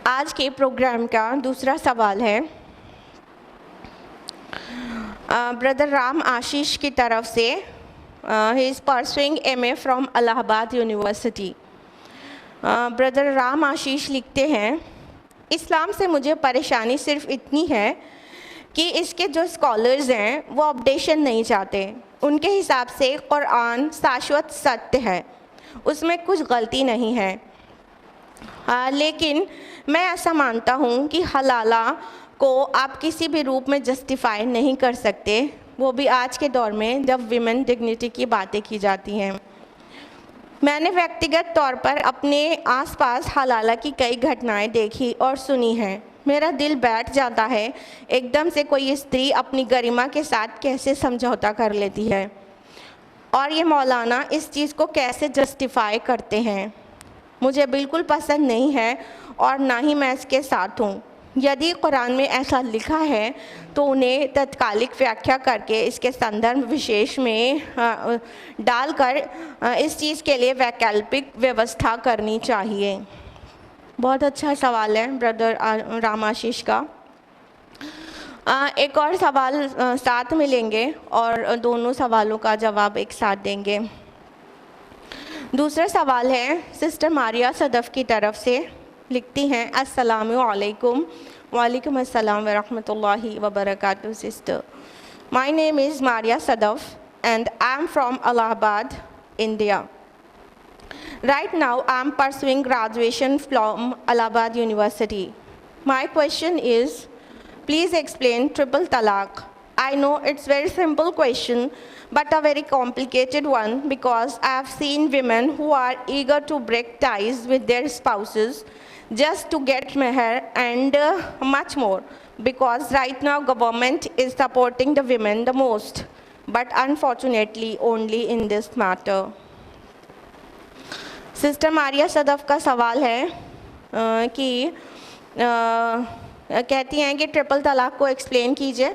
آج کے پروگرام کا دوسرا سوال ہے برادر رام آشیش کی طرف سے. ہی از پرسوئنگ MA فرام الہ آباد یونیورسٹی. برادر رام آشیش لکھتے ہیں اسلام سے مجھے پریشانی صرف اتنی ہے کہ اس کے جو اسکالرز ہیں وہ اپڈیشن نہیں چاہتے. ان کے حساب سے قرآن شاشوت ستیہ ہے, اس میں کچھ غلطی نہیں ہے. لیکن میں ایسا مانتا ہوں کہ حلالہ کو آپ کسی بھی روپ میں جسٹیفائی نہیں کر سکتے, وہ بھی آج کے دور میں جب ویمن ڈگنیٹی کی باتیں کی جاتی ہیں. میں نے ویکتیگت طور پر اپنے آس پاس حلالہ کی کئی گھٹنائیں دیکھی اور سنی ہیں. میرا دل بیٹھ جاتا ہے ایک دم سے کوئی استری اپنی گریما کے ساتھ کیسے سمجھوتا کر لیتی ہے, اور یہ مولانا اس چیز کو کیسے جسٹیفائی کرتے ہیں. مجھے بالکل پسند نہیں ہے اور نہ ہی میں اس کے ساتھ ہوں. یدی قرآن میں ایسا لکھا ہے تو انہیں تتکالک ویاکھیا کر کے اس کے سندربھ وشیش میں ڈال کر اس چیز کے لیے ویکلپک ویوستھا کرنی چاہیے. بہت اچھا سوال ہے برادر رام آشیش کا. ایک اور سوال ساتھ ملیں گے اور دونوں سوالوں کا جواب ایک ساتھ دیں گے. دوسرا سوال ہے سسٹر ماریا صدف کی طرف سے. لکھتی ہیں السلام علیکم. وعلیکم السلام ورحمۃ اللہ وبرکاتہ. Sister, my name is Maria Sadaf and I am from Allahabad, India. Right now I am pursuing graduation from Allahabad University. My question is, please explain triple talaq. I know it's very simple question but a very complicated one, because I have seen women who are eager to break ties with their spouses just to get meher and much more, because right now government is supporting the women the most, but unfortunately only in this matter. Sister Maria Sadaf کا سوال ہے کہ کہتی ہیں کہ triple طلاق کو explain کیجئے.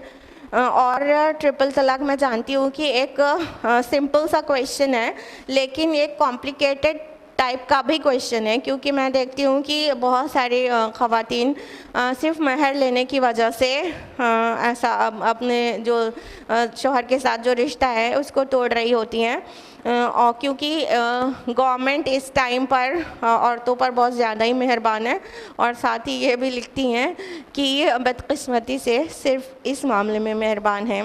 اور ٹرپل طلاق میں جانتی ہوں کہ ایک سمپل سا کویشچن ہے لیکن ایک کمپلیکیٹڈ ٹائپ کا بھی کویشچن ہے, کیونکہ میں دیکھتی ہوں کہ بہت ساری خواتین صرف مہر لینے کی وجہ سے ایسا اپنے جو شوہر کے ساتھ جو رشتہ ہے اس کو توڑ رہی ہوتی ہیں, اور کیونکہ گورنمنٹ اس ٹائم پر عورتوں پر بہت زیادہ ہی مہربان ہے, اور ساتھ ہی یہ بھی لکھتی ہیں کہ بدقسمتی سے صرف اس معاملے میں مہربان ہے.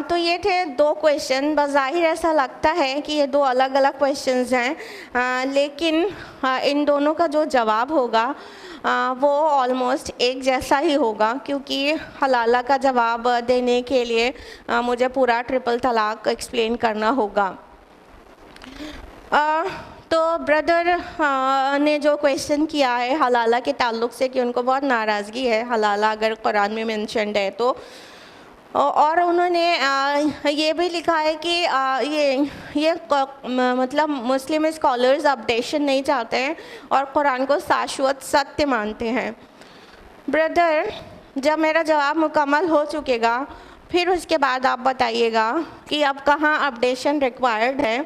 تو یہ تھے دو کویشچن. بظاہر ایسا لگتا ہے کہ یہ دو الگ الگ کویشچنز ہیں, لیکن ان دونوں کا جو جواب ہوگا وہ آلموسٹ ایک جیسا ہی ہوگا, کیونکہ حلالہ کا جواب دینے کے لیے مجھے پورا ٹرپل طلاق ایکسپلین کرنا ہوگا. تو بردر نے جو کویشچن کیا ہے حلالہ کے تعلق سے کہ ان کو بہت ناراضگی ہے حلالہ اگر قرآن میں مینشنڈ ہے تو, اور انہوں نے یہ بھی لکھا ہے کہ یہ مطلب مسلم اسکالرز اپڈیشن نہیں چاہتے ہیں اور قرآن کو شاشوت ستیہ مانتے ہیں. بردر, جب میرا جواب مکمل ہو چکے گا پھر اس کے بعد آپ بتائیے گا کہ اب کہاں اپڈیشن ریکوائرڈ ہے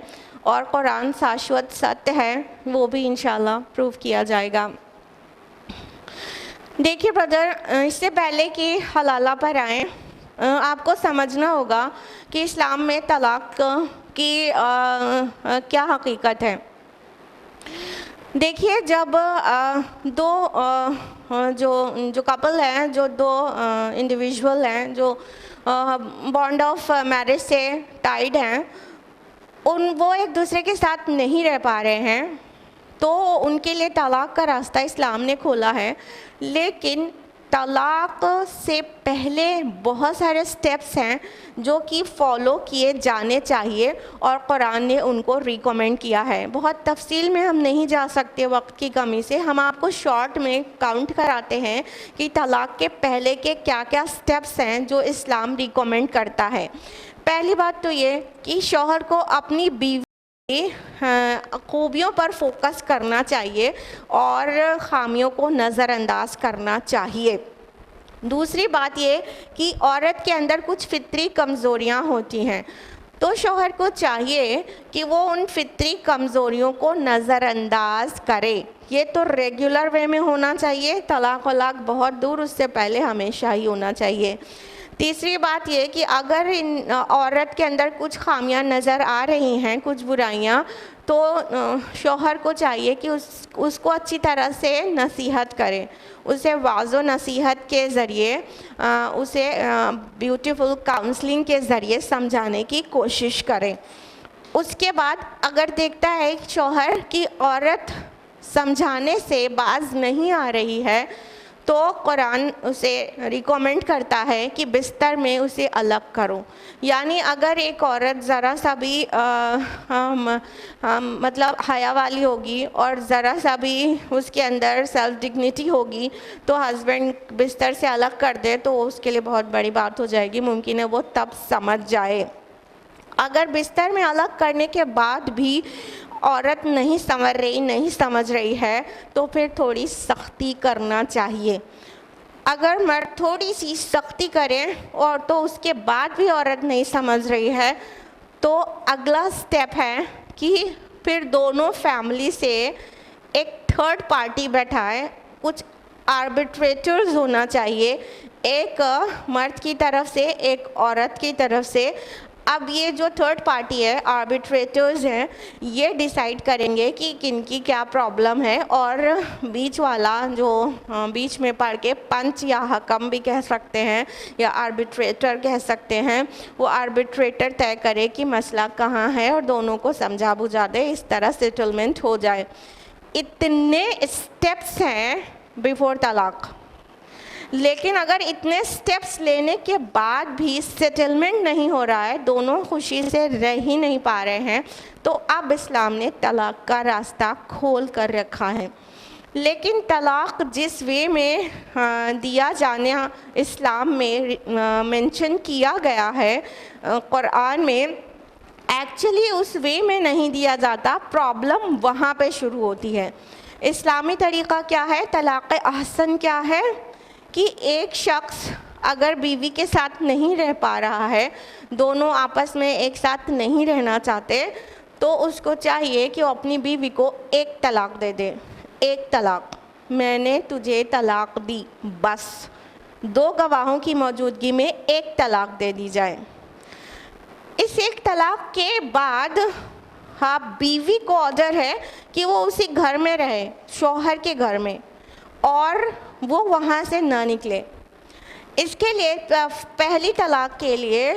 اور قرآن شاشوت ستیہ ہے, وہ بھی انشاءاللہ پروف کیا جائے گا. دیکھیے بردر, اس سے پہلے کہ حلالہ پر آئیں آپ کو سمجھنا ہوگا کہ اسلام میں طلاق کی کیا حقیقت ہے. دیکھیے, جب جو کپل ہیں, جو دو انڈیویژول ہیں جو بانڈ آف میرج سے ٹائڈ ہیں, وہ ایک دوسرے کے ساتھ نہیں رہ پا رہے ہیں, تو ان کے لیے طلاق کا راستہ اسلام نے کھولا ہے. لیکن طلاق سے پہلے بہت سارے سٹیپس ہیں جو کہ فالو کیے جانے چاہیے اور قرآن نے ان کو ریکمینڈ کیا ہے. بہت تفصیل میں ہم نہیں جا سکتے وقت کی کمی سے, ہم آپ کو شارٹ میں کاؤنٹ کراتے ہیں کہ طلاق کے پہلے کے کیا کیا سٹیپس ہیں جو اسلام ریکمینڈ کرتا ہے. پہلی بات تو یہ کہ شوہر کو اپنی بیوی خوبیوں پر فوکس کرنا چاہیے اور خامیوں کو نظر انداز کرنا چاہیے. دوسری بات یہ کہ عورت کے اندر کچھ فطری کمزوریاں ہوتی ہیں, تو شوہر کو چاہیے کہ وہ ان فطری کمزوریوں کو نظر انداز کرے. یہ تو ریگولر وے میں ہونا چاہیے, طلاق ولاق بہت دور, اس سے پہلے ہمیشہ ہی ہونا چاہیے. تیسری بات یہ کہ اگر عورت کے اندر کچھ خامیاں نظر آ رہی ہیں, کچھ برائیاں, تو شوہر کو چاہیے کہ اس کو اچھی طرح سے نصیحت کرے, اسے واضح و نصیحت کے ذریعے, اسے بیوٹیفل کاؤنسلنگ کے ذریعے سمجھانے کی کوشش کرے. اس کے بعد اگر دیکھتا ہے شوہر کی عورت سمجھانے سے باز نہیں آ رہی ہے, تو قرآن اسے ریکومنڈ کرتا ہے کہ بستر میں اسے الگ کرو. یعنی اگر ایک عورت ذرا سا بھی مطلب حیا والی ہوگی اور ذرا سا بھی اس کے اندر سیلف ڈگنیٹی ہوگی, تو ہسبینڈ بستر سے الگ کر دے تو اس کے لیے بہت بڑی بات ہو جائے گی. ممکن ہے وہ تب سمجھ جائے. اگر بستر میں الگ کرنے کے بعد بھی عورت نہیں سمجھ رہی, نہیں سمجھ رہی ہے, تو پھر تھوڑی سختی کرنا چاہیے. اگر مرد تھوڑی سی سختی کرے اور تو اس کے بعد بھی عورت نہیں سمجھ رہی ہے, تو اگلا سٹیپ ہے کہ پھر دونوں فیملی سے ایک تھرڈ پارٹی بیٹھائے. کچھ آربیٹریٹرز ہونا چاہیے, ایک مرد کی طرف سے, ایک عورت کی طرف سے. اب یہ جو تھرڈ پارٹی ہے, آربیٹریٹرز ہیں, یہ ڈیسائیڈ کریں گے کہ کن کی کیا پرابلم ہے, اور بیچ والا جو بیچ میں پڑھ کے پنچ یا حکم بھی کہہ سکتے ہیں یا آربیٹریٹر کہہ سکتے ہیں, وہ آربیٹریٹر طے کرے کہ مسئلہ کہاں ہے اور دونوں کو سمجھا بجھا دے, اس طرح سیٹلمنٹ ہو جائے. اتنے اسٹیپس ہیں بیفور طلاق. لیکن اگر اتنے سٹیپس لینے کے بعد بھی سیٹلمنٹ نہیں ہو رہا ہے, دونوں خوشی سے رہ ہی نہیں پا رہے ہیں, تو اب اسلام نے طلاق کا راستہ کھول کر رکھا ہے. لیکن طلاق جس وے میں دیا جانے اسلام میں مینشن کیا گیا ہے قرآن میں, ایکچولی اس وے میں نہیں دیا جاتا. پرابلم وہاں پہ شروع ہوتی ہے. اسلامی طریقہ کیا ہے, طلاق احسن کیا ہے, کہ ایک شخص اگر بیوی کے ساتھ نہیں رہ پا رہا ہے, دونوں آپس میں ایک ساتھ نہیں رہنا چاہتے, تو اس کو چاہیے کہ وہ اپنی بیوی کو ایک طلاق دے دے. ایک طلاق, میں نے تجھے طلاق دی, بس 2 گواہوں کی موجودگی میں ایک طلاق دے دی جائے. اس ایک طلاق کے بعد ہاں بیوی کو آرڈر ہے کہ وہ اسی گھر میں رہے, شوہر کے گھر میں, اور وہ وہاں سے نہ نکلے. اس کے لیے پہلی طلاق کے لیے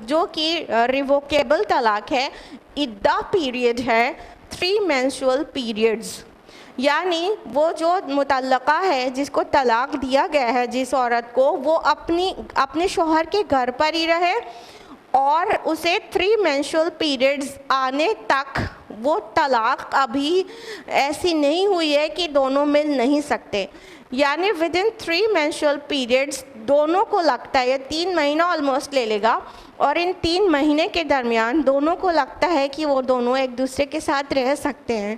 جو کہ ریووکیبل طلاق ہے, عدہ پیریڈ ہے 3 مینسٹرول پیریڈز. یعنی وہ جو مطلقہ ہے, جس کو طلاق دیا گیا ہے, جس عورت کو, وہ اپنے شوہر کے گھر پر ہی رہے, اور اسے 3 مینسٹرول پیریڈز آنے تک وہ طلاق ابھی ایسی نہیں ہوئی ہے کہ دونوں مل نہیں سکتے. یعنی ودن 3 مینسٹرول پیریڈز دونوں کو لگتا ہے, 3 مہینہ آلموسٹ لے لے گا, اور ان 3 مہینے کے درمیان دونوں کو لگتا ہے کہ وہ دونوں ایک دوسرے کے ساتھ رہ سکتے ہیں,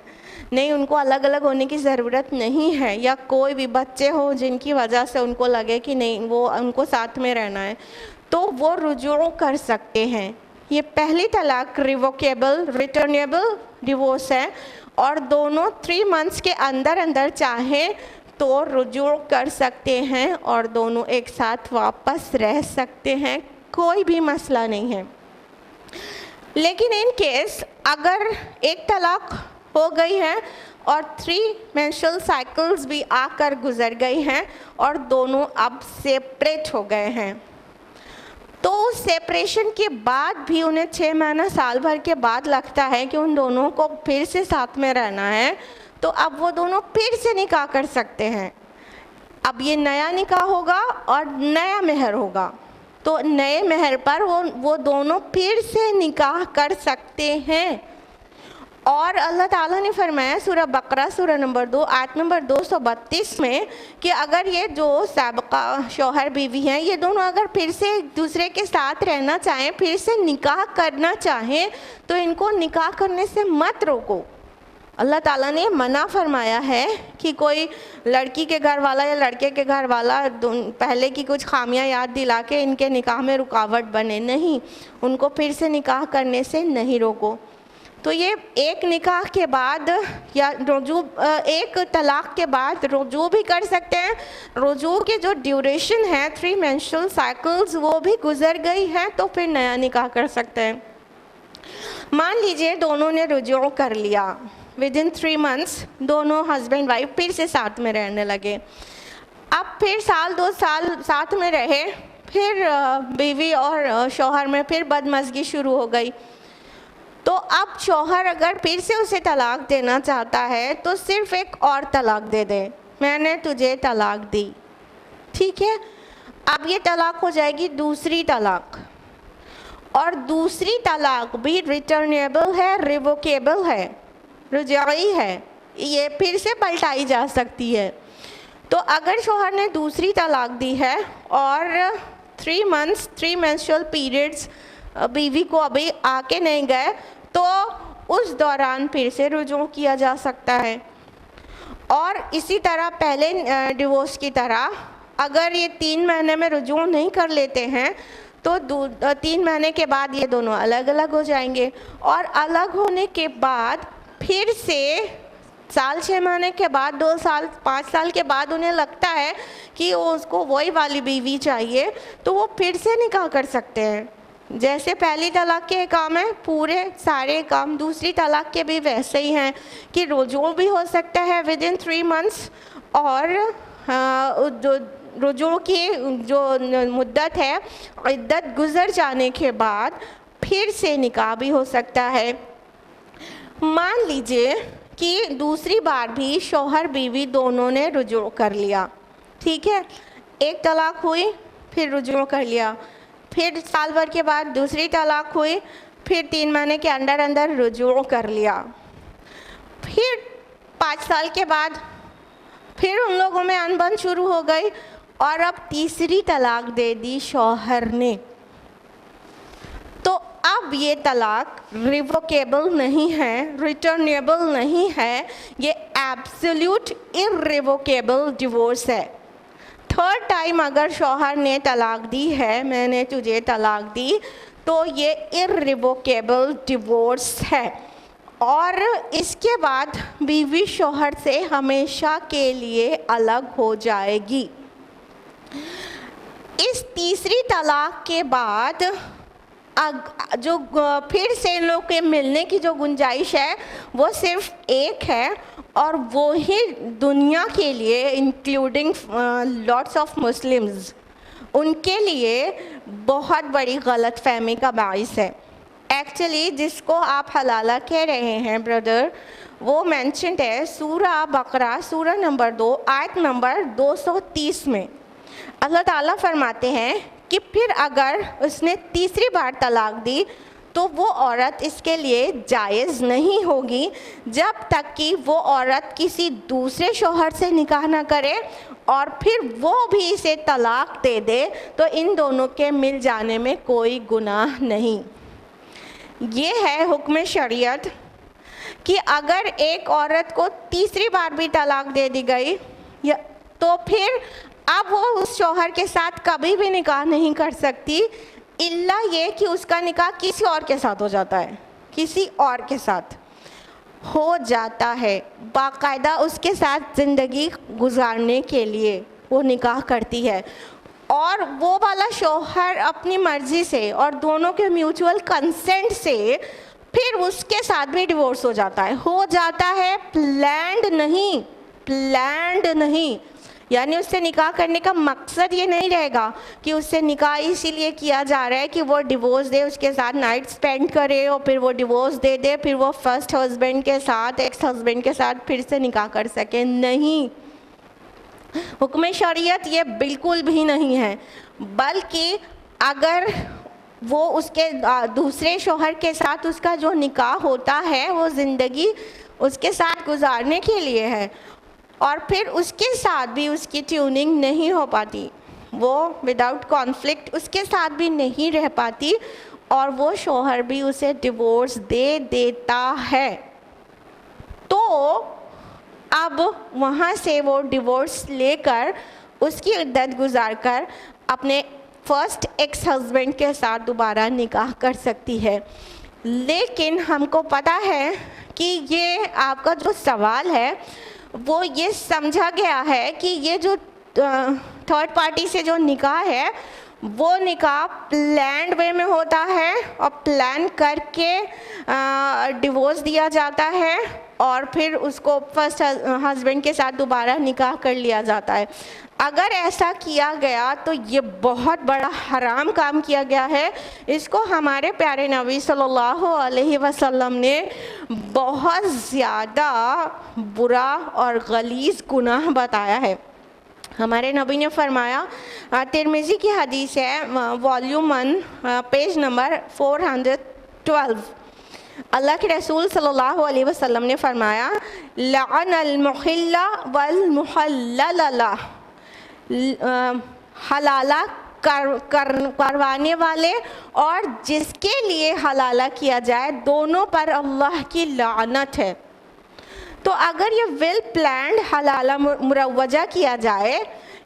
نہیں ان کو الگ الگ ہونے کی ضرورت نہیں ہے, یا کوئی بھی بچے ہو جن کی وجہ سے ان کو لگے کہ نہیں وہ ان کو ساتھ میں رہنا ہے, تو وہ رجوع کر سکتے ہیں. یہ پہلی طلاق ریووکیبل ریٹرنیبل ڈیورس ہے, اور دونوں 3 منتھس کے اندر چاہیں تو رجوع کر سکتے ہیں اور دونوں ایک ساتھ واپس رہ سکتے ہیں, کوئی بھی مسئلہ نہیں ہے. لیکن ان کیس اگر ایک طلاق ہو گئی ہے اور 3 مینسٹرول سائیکلز بھی آ کر گزر گئی ہیں اور دونوں اب سیپریٹ ہو گئے ہیں, تو سیپریشن کے بعد بھی انہیں 6 مہینہ سال بھر کے بعد لگتا ہے کہ ان دونوں کو پھر سے ساتھ میں رہنا ہے, تو اب وہ دونوں پھر سے نکاح کر سکتے ہیں. اب یہ نیا نکاح ہوگا اور نیا مہر ہوگا, تو نئے مہر پر وہ دونوں پھر سے نکاح کر سکتے ہیں. اور اللہ تعالیٰ نے فرمایا سورہ بقرہ سورہ نمبر 2 آیت نمبر 232 میں کہ اگر یہ جو سابقہ شوہر بیوی ہیں, یہ دونوں اگر پھر سے ایک دوسرے کے ساتھ رہنا چاہیں, پھر سے نکاح کرنا چاہیں, تو ان کو نکاح کرنے سے مت روکو. اللہ تعالیٰ نے منع فرمایا ہے کہ کوئی لڑکی کے گھر والا یا لڑکے کے گھر والا پہلے کی کچھ خامیاں یاد دلا کے ان کے نکاح میں رکاوٹ بنے، نہیں، ان کو پھر سے نکاح کرنے سے نہیں روکو۔ تو یہ ایک نکاح کے بعد یا رجوع، ایک طلاق کے بعد رجوع بھی کر سکتے ہیں۔ رجوع کی جو ڈیوریشن ہے 3 menstrual cycles وہ بھی گزر گئی ہے تو پھر نیا نکاح کر سکتے ہیں۔ مان لیجئے دونوں نے رجوع کر لیا، within 3 months دونوں ہسبینڈ وائف پھر سے ساتھ میں رہنے لگے، اب پھر 2 سال ساتھ میں رہے، پھر بیوی اور شوہر میں پھر بدمزگی شروع ہو گئی، تو اب شوہر اگر پھر سے اسے طلاق دینا چاہتا ہے تو صرف ایک اور طلاق دے دے، میں نے تجھے طلاق دی، ٹھیک ہے؟ اب یہ طلاق ہو جائے گی دوسری طلاق، اور دوسری طلاق بھی ریٹرنیبل ہے، ریووکیبل ہے، رجعی ہے، یہ پھر سے پلٹائی جا سکتی ہے۔ تو اگر شوہر نے دوسری طلاق دی ہے اور 3 months 3 menstrual periods بیوی کو ابھی آ کے نہیں گئے تو اس دوران پھر سے رجوع کیا جا سکتا ہے۔ اور اسی طرح پہلے ڈیورس کی طرح اگر یہ 3 مہینے میں رجوع نہیں کر لیتے ہیں تو 3 مہینے کے بعد یہ دونوں الگ الگ ہو جائیں گے، اور الگ ہونے کے بعد پھر سے 6 مہینے کے بعد 2 سال 5 سال کے بعد انہیں لگتا ہے کہ اس کو وہی والی بیوی چاہیے تو وہ پھر سے نکاح کر سکتے ہیں۔ جیسے پہلی طلاق کے کام ہیں پورے سارے کام دوسری طلاق کے بھی ویسے ہی ہیں کہ رجوع بھی ہو سکتا ہے within 3 months، اور رجوع کی جو مدت ہے عدت گزر جانے کے بعد پھر سے نکاح بھی ہو سکتا ہے۔ مان لیجئے کہ دوسری بار بھی شوہر بیوی دونوں نے رجوع کر لیا، ٹھیک ہے، ایک طلاق ہوئی پھر رجوع کر لیا، پھر سال بھر کے بعد دوسری طلاق ہوئی، پھر 3 مہینے کے اندر رجوع کر لیا، پھر 5 سال کے بعد پھر ان لوگوں میں انبن شروع ہو گئی اور اب تیسری طلاق دے دی شوہر نے، تو اب یہ طلاق ریووکیبل نہیں ہے، ریٹرنیبل نہیں ہے، یہ ایبسلیوٹ irrevocable ڈیورس ہے۔ 3rd ٹائم اگر شوہر نے طلاق دی ہے، میں نے تجھے طلاق دی، تو یہ irrevocable ڈیورس ہے، اور اس کے بعد بیوی شوہر سے ہمیشہ کے لیے الگ ہو جائے گی۔ اس تیسری طلاق کے بعد جو پھر سے ان لوگ کے ملنے کی جو گنجائش ہے وہ صرف ایک ہے، اور وہی دنیا کے لیے انکلوڈنگ لاٹس آف مسلمز ان کے لیے بہت بڑی غلط فہمی کا باعث ہے۔ ایکچولی جس کو آپ حلالہ کہہ رہے ہیں بردر، وہ مینشنڈ ہے سورہ بقرہ سورہ نمبر 2 آیت نمبر 230 میں۔ اللہ تعالیٰ فرماتے ہیں کہ پھر اگر اس نے تیسری بار طلاق دی تو وہ عورت اس کے لیے جائز نہیں ہوگی جب تک کہ وہ عورت کسی دوسرے شوہر سے نکاح نہ کرے اور پھر وہ بھی اسے طلاق دے دے تو ان دونوں کے مل جانے میں کوئی گناہ نہیں۔ یہ ہے حکم شریعت کہ اگر ایک عورت کو تیسری بار بھی طلاق دے دی گئی تو پھر اب وہ اس شوہر کے ساتھ کبھی بھی نکاح نہیں کر سکتی، الا یہ کہ اس کا نکاح کسی اور کے ساتھ ہو جاتا ہے، کسی اور کے ساتھ ہو جاتا ہے، باقاعدہ اس کے ساتھ زندگی گزارنے کے لیے وہ نکاح کرتی ہے، اور وہ والا شوہر اپنی مرضی سے اور دونوں کے میوچول کنسنٹ سے پھر اس کے ساتھ بھی ڈیورس ہو جاتا ہے، پلانڈ نہیں، یعنی اس سے نکاح کرنے کا مقصد یہ نہیں رہے گا کہ اس سے نکاح اسی لیے کیا جا رہا ہے کہ وہ ڈیورس دے، اس کے ساتھ نائٹ سپینڈ کرے اور پھر وہ ڈیورس دے دے، پھر وہ فرسٹ ہسبینڈ کے ساتھ ایکس ہسبینڈ کے ساتھ پھر سے نکاح کر سکے، نہیں، حکم شریعت یہ بالکل بھی نہیں ہے، بلکہ اگر وہ اس کے دوسرے شوہر کے ساتھ اس کا جو نکاح ہوتا ہے وہ زندگی اس کے ساتھ گزارنے کے لیے ہے، اور پھر اس کے ساتھ بھی اس کی ٹیوننگ نہیں ہو پاتی، وہ وداؤٹ کانفلکٹ اس کے ساتھ بھی نہیں رہ پاتی، اور وہ شوہر بھی اسے ڈیورس دے دیتا ہے، تو اب وہاں سے وہ ڈیورس لے کر اس کی عدت گزار کر اپنے فرسٹ ایکس ہسبینڈ کے ساتھ دوبارہ نکاح کر سکتی ہے. لیکن ہم کو پتہ ہے کہ یہ آپ کا جو سوال ہے وہ یہ سمجھا گیا ہے کہ یہ جو تھرڈ پارٹی سے جو نکاح ہے وہ نکاح پلانڈ وے میں ہوتا ہے اور پلان کر کے ڈیورس دیا جاتا ہے اور پھر اس کو فرسٹ ہسبینڈ کے ساتھ دوبارہ نکاح کر لیا جاتا ہے. اگر ایسا کیا گیا تو یہ بہت بڑا حرام کام کیا گیا ہے. اس کو ہمارے پیارے نبی صلی اللہ علیہ وسلم نے بہت زیادہ برا اور غلیظ گناہ بتایا ہے. ہمارے نبی نے فرمایا, ترمذی کی حدیث ہے, والیوم 1 پیج نمبر 412, اللہ کے رسول صلی اللہ علیہ وسلم نے فرمایا, لعن المحل والمحلل لہ, حلالہ کروانے والے اور جس کے لیے حلالہ کیا جائے دونوں پر اللہ کی لعنت ہے. تو اگر یہ ویل پلانڈ حلالہ مروجہ کیا جائے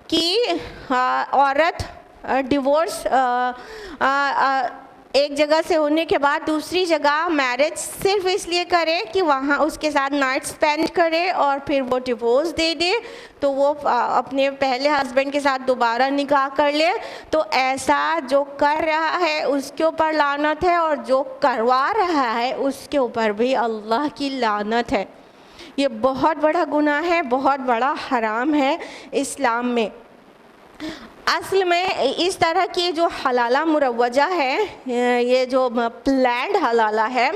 کہ عورت ڈیورس ایک جگہ سے ہونے کے بعد دوسری جگہ میرج صرف اس لیے کرے کہ وہاں اس کے ساتھ نائٹ سپینڈ کرے اور پھر وہ ڈیورس دے دے تو وہ اپنے پہلے ہسبینڈ کے ساتھ دوبارہ نکاح کر لے, تو ایسا جو کر رہا ہے اس کے اوپر لعنت ہے اور جو کروا رہا ہے اس کے اوپر بھی اللہ کی لعنت ہے. یہ بہت بڑا گناہ ہے, بہت بڑا حرام ہے اسلام میں. اصل میں اس طرح کی جو حلالہ مروجہ ہے, یہ جو پلانڈ حلالہ ہے,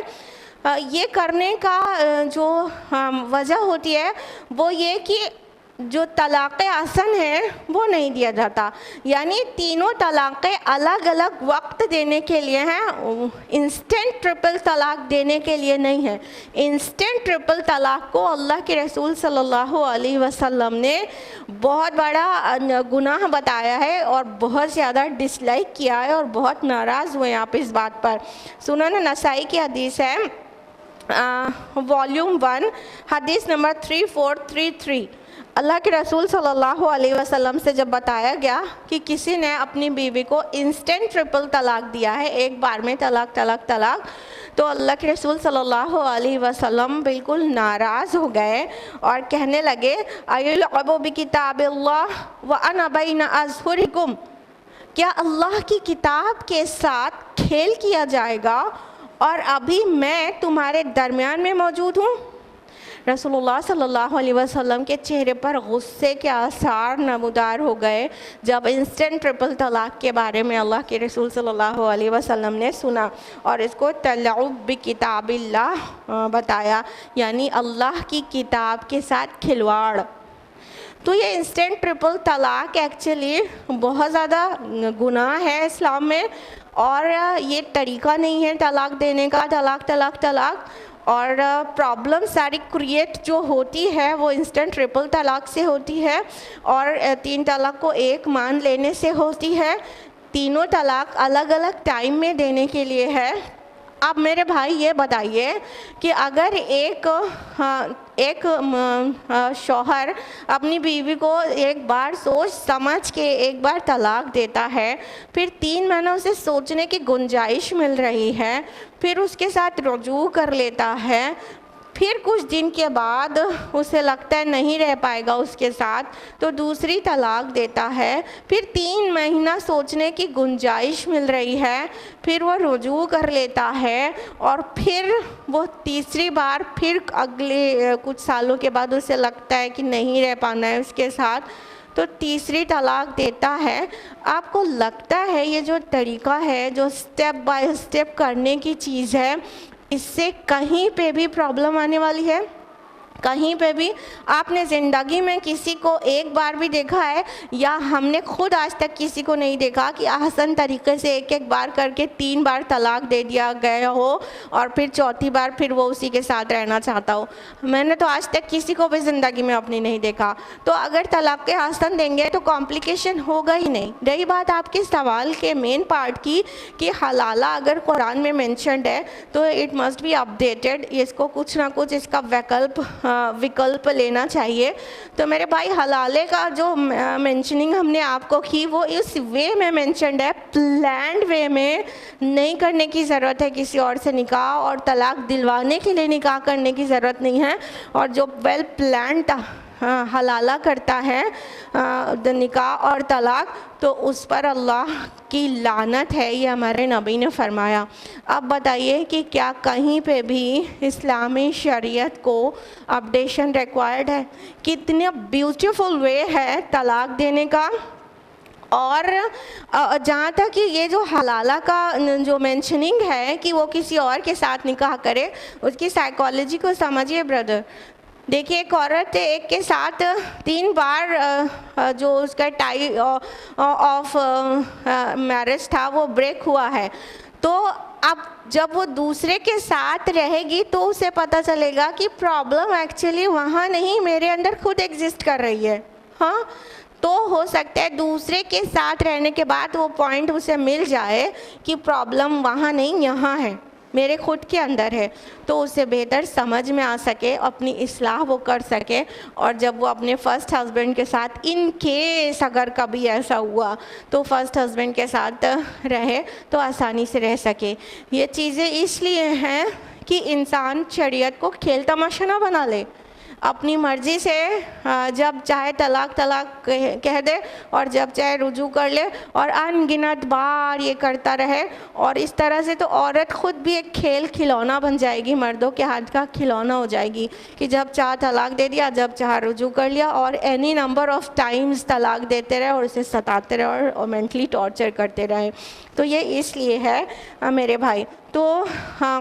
یہ کرنے کا جو وجہ ہوتی ہے وہ یہ کہ جو طلاق حسن ہے وہ نہیں دیا جاتا. یعنی تینوں طلاقیں الگ الگ وقت دینے کے لیے ہیں, انسٹنٹ ٹرپل طلاق دینے کے لیے نہیں ہے. انسٹنٹ ٹرپل طلاق کو اللہ کے رسول صلی اللہ علیہ وسلم نے بہت بڑا گناہ بتایا ہے اور بہت زیادہ ڈس لائک کیا ہے اور بہت ناراض ہوئے آپ اس بات پر. سنن نسائی کی حدیث ہے, والیوم 1 حدیث نمبر 3433, اللہ کے رسول صلی اللہ علیہ وسلم سے جب بتایا گیا کہ کسی نے اپنی بیوی کو انسٹنٹ ٹرپل طلاق دیا ہے, ایک بار میں طلاق طلاق طلاق, تو اللہ کے رسول صلی اللہ علیہ وسلم بالکل ناراض ہو گئے اور کہنے لگے, ایلعب بکتاب اللہ وانا بین اظہرکم, کیا اللہ کی کتاب کے ساتھ کھیل کیا جائے گا اور ابھی میں تمہارے درمیان میں موجود ہوں. رسول اللہ صلی اللہ علیہ وسلم کے چہرے پر غصے کے آثار نمودار ہو گئے جب انسٹنٹ ٹرپل طلاق کے بارے میں اللہ کے رسول صلی اللہ علیہ وسلم نے سنا اور اس کو تلعب بکتاب اللہ بتایا, یعنی اللہ کی کتاب کے ساتھ کھلواڑ. تو یہ انسٹنٹ ٹرپل طلاق ایکچولی بہت زیادہ گناہ ہے اسلام میں, اور یہ طریقہ نہیں ہے طلاق دینے کا, طلاق طلاق طلاق. اور پرابلم ساری کریٹ جو ہوتی ہے وہ انسٹنٹ ٹرپل طلاق سے ہوتی ہے اور 3 طلاق کو ایک مان لینے سے ہوتی ہے. تینوں طلاق الگ الگ ٹائم میں دینے کے لیے ہے. اب میرے بھائی یہ بتائیے کہ اگر ایک شوہر اپنی بیوی کو ایک بار سوچ سمجھ کے ایک بار طلاق دیتا ہے, پھر 3 مہینوں سے سوچنے کی گنجائش مل رہی ہے, پھر اس کے ساتھ رجوع کر لیتا ہے, پھر کچھ دن کے بعد اسے لگتا ہے نہیں رہ پائے گا اس کے ساتھ تو دوسری طلاق دیتا ہے, پھر 3 مہینہ سوچنے کی گنجائش مل رہی ہے, پھر وہ رجوع کر لیتا ہے اور پھر وہ تیسری بار پھر اگلے کچھ سالوں کے بعد اسے لگتا ہے کہ نہیں رہ پانا ہے اس کے ساتھ تو تیسری طلاق دیتا ہے. آپ کو لگتا ہے یہ جو طریقہ ہے, جو سٹیپ بائی سٹیپ کرنے کی چیز ہے, اس سے کہیں پہ بھی پرابلم آنے والی ہے؟ کہیں پہ بھی آپ نے زندگی میں کسی کو ایک بار بھی دیکھا ہے یا ہم نے خود آج تک کسی کو نہیں دیکھا کہ آسان طریقے سے ایک ایک بار کر کے 3 بار طلاق دے دیا گیا ہو اور پھر چوتھی بار پھر وہ اسی کے ساتھ رہنا چاہتا ہو؟ میں نے تو آج تک کسی کو بھی زندگی میں اپنی نہیں دیکھا. تو اگر طلاق کے آسان دیں گے تو کمپلیکیشن ہوگا ہی نہیں. رہی بات آپ کے سوال کے مین پارٹ کی کہ حلالہ اگر قرآن میں مینشنڈ ہے تو اٹ مسٹ بی اپڈیٹڈ، اس کو کچھ نہ کچھ اس کا وکلپ لینا چاہیے. تو میرے بھائی حلالے کا جو مینشننگ ہم نے آپ کو کی وہ اس وے میں مینشنڈ ہے، پلانڈ وے میں نہیں کرنے کی ضرورت ہے کسی اور سے نکاح، اور طلاق دلوانے کے لیے نکاح کرنے کی ضرورت نہیں ہے. اور جو ویل پلانڈ حلالہ کرتا ہے نکاح اور طلاق تو اس پر اللہ کی لعنت ہے، یہ ہمارے نبی نے فرمایا. اب بتائیے کہ کیا کہیں پہ بھی اسلامی شریعت کو اپڈیشن ریکوائرڈ ہے؟ کتنے بیوٹیفل وے ہے طلاق دینے کا. اور جہاں تک کہ یہ جو حلالہ کا جو مینشننگ ہے کہ وہ کسی اور کے ساتھ نکاح کرے، اس کی سائیکالوجی کو سمجھیے برادر. دیکھیے ایک عورت ایک کے ساتھ 3 بار جو اس کا ٹائی آف میرج تھا وہ بریک ہوا ہے. تو اب جب وہ دوسرے کے ساتھ رہے گی تو اسے پتہ چلے گا کہ پرابلم ایکچولی وہاں نہیں، میرے اندر خود ایگزسٹ کر رہی ہے. ہاں تو ہو سکتا ہے دوسرے کے ساتھ رہنے کے بعد وہ پوائنٹ اسے مل جائے کہ پرابلم وہاں نہیں یہاں ہے، میرے خود کے اندر ہے. تو اسے بہتر سمجھ میں آ سکے، اپنی اصلاح وہ کر سکے. اور جب وہ اپنے فرسٹ ہسبینڈ کے ساتھ ان کیس اگر کبھی ایسا ہوا تو فرسٹ ہسبینڈ کے ساتھ رہے تو آسانی سے رہ سکے. یہ چیزیں اس لیے ہیں کہ انسان شریعت کو کھیل تماشا نہ بنا لے، اپنی مرضی سے جب چاہے طلاق کہہ دے اور جب چاہے رجوع کر لے اور ان گنت بار یہ کرتا رہے. اور اس طرح سے تو عورت خود بھی ایک کھیل کھلونا بن جائے گی، مردوں کے ہاتھ کا کھلونا ہو جائے گی کہ جب چاہ طلاق دے دیا، جب چاہ رجوع کر لیا، اور اینی نمبر آف ٹائمز طلاق دیتے رہے اور اسے ستاتے رہے اور مینٹلی ٹارچر کرتے رہے. تو یہ اس لیے ہے میرے بھائی. تو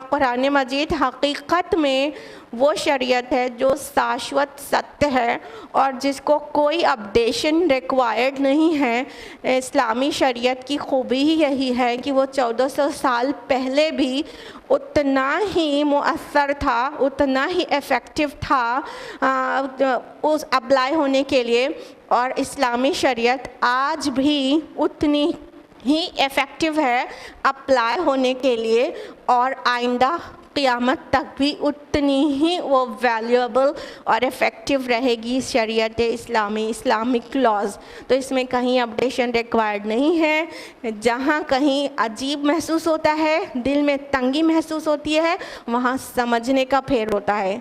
قرآن مجید حقیقت میں وہ شریعت ہے جو شاشوت ستیہ ہے اور جس کو کوئی اپڈیشن ریکوائرڈ نہیں ہے. اسلامی شریعت کی خوبی ہی یہی ہے کہ وہ 1400 سال پہلے بھی اتنا ہی مؤثر تھا، اتنا ہی ایفیکٹو تھا اس اپلائی ہونے کے لیے، اور اسلامی شریعت آج بھی اتنی ہی ایفیکٹو ہے اپلائی ہونے کے لیے، اور آئندہ قیامت تک بھی اتنی ہی وہ ویلیوبل اور ایفیکٹو رہے گی شریعت اسلامک لاز. تو اس میں کہیں اپڈیشن ریکوائرڈ نہیں ہے. جہاں کہیں عجیب محسوس ہوتا ہے، دل میں تنگی محسوس ہوتی ہے، وہاں سمجھنے کا پھیر ہوتا ہے،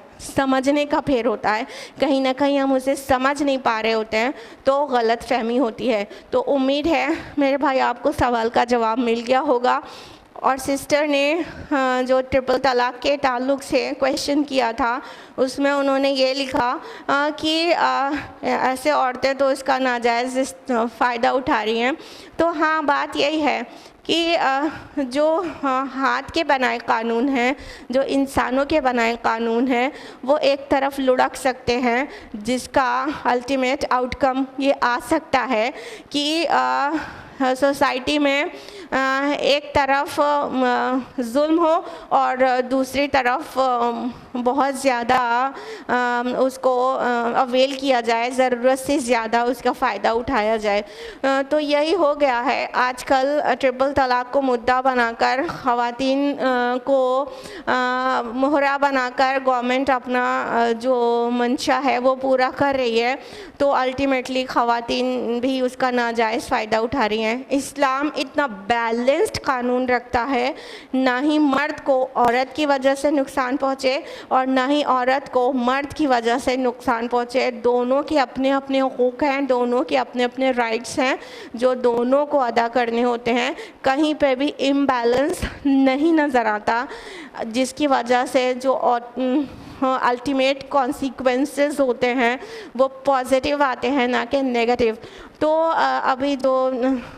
کہیں نہ کہیں ہم اسے سمجھ نہیں پا رہے ہوتے ہیں تو غلط فہمی ہوتی ہے. تو امید ہے میرے بھائی آپ کو سوال کا جواب مل گیا ہوگا. اور سسٹر نے جو ٹرپل طلاق کے تعلق سے کویشچن کیا تھا اس میں انہوں نے یہ لکھا کہ ایسے عورتیں تو اس کا ناجائز فائدہ اٹھا رہی ہیں. تو ہاں بات یہی ہے کہ جو ہاتھ کے بنائے قانون ہیں، جو انسانوں کے بنائے قانون ہیں، وہ ایک طرف لڑک سکتے ہیں جس کا الٹیمیٹ آؤٹ کم یہ آ سکتا ہے کہ سوسائٹی میں ایک طرف ظلم ہو اور دوسری طرف بہت زیادہ اس کو اویل کیا جائے، ضرورت سے زیادہ اس کا فائدہ اٹھایا جائے. تو یہی ہو گیا ہے آج کل. ٹرپل طلاق کو مدعا بنا کر خواتین کو مہرا بنا کر گورنمنٹ اپنا جو منشا ہے وہ پورا کر رہی ہے. تو الٹیمیٹلی خواتین بھی اس کا ناجائز فائدہ اٹھا رہی ہیں. اسلام اتنا بیلنسڈ قانون رکھتا ہے، نہ ہی مرد کو عورت کی وجہ سے نقصان پہنچے اور نہ ہی عورت کو مرد کی وجہ سے نقصان پہنچے. دونوں کے اپنے اپنے حقوق ہیں، دونوں کے اپنے اپنے رائٹس ہیں جو دونوں کو ادا کرنے ہوتے ہیں. کہیں پہ بھی امبیلنس نہیں نظر آتا، جس کی وجہ سے جو الٹیمیٹ کانسیکوینسز ہوتے ہیں وہ پازیٹیو آتے ہیں نہ کہ نیگیٹو. تو ابھی جو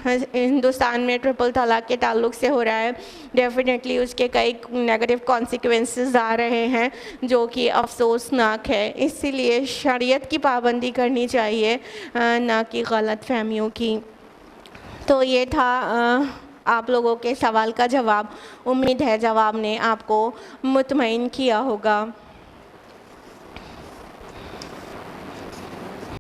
ہندوستان میں ٹرپل طلاق کے تعلق سے ہو رہا ہے ڈیفینیٹلی اس کے کئی نیگیٹو کانسیکوینسز آ رہے ہیں جو کہ افسوسناک ہے. اسی لیے شریعت کی پابندی کرنی چاہیے نہ کہ غلط فہمیوں کی. تو یہ تھا آپ لوگوں کے سوال کا جواب. امید ہے جواب نے آپ کو مطمئن کیا ہوگا.